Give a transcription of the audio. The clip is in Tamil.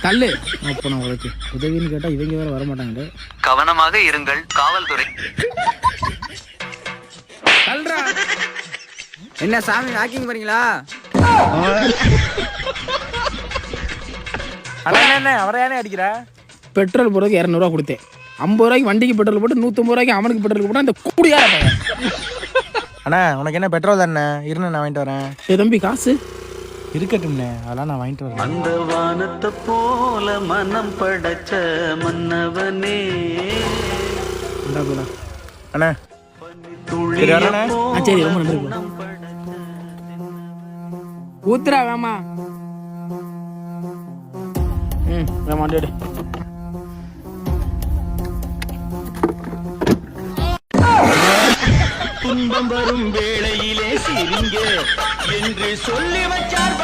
தள்ளு. அப்போ நான் உழைச்சி உதவின்னு கேட்டால் இவங்க வேற வரமாட்டாங்க. கவனமாக இருங்கள் காவல்துறை. தள்ளுறா. என்ன சாமி வாக்கிங் போறீங்களா? என்ன அவரையானே அடிக்கிற? பெட்ரோல் போடுறதுக்கு 200 ரூபா கொடுத்தேன். 50 ரூபாய்க்கு வண்டிக்கு பெட்ரோல் போட்டு 150 ரூபாய்க்கு அவனுக்கு பெட்ரோல் போட்டு அந்த கூடியா. அண்ணா உனக்கு என்ன பெட்ரோல் தானே? இருண்ணே நான் வாங்கிட்டு வரேன். தம்பி காசு இருக்கட்டும்ண்ணே, அதெல்லாம் நான் வாங்கிட்டு வரேன். அந்த வானத்தை போல மனம் படைச்ச மன்னவனே. அண்ணா சரி ரொம்ப நன்றி. ஊத்துறா வேமா. வேமாண்டு துன்பம் வரும் வேளையிலே சிரிங்க என்று சொல்லி வச்சார்.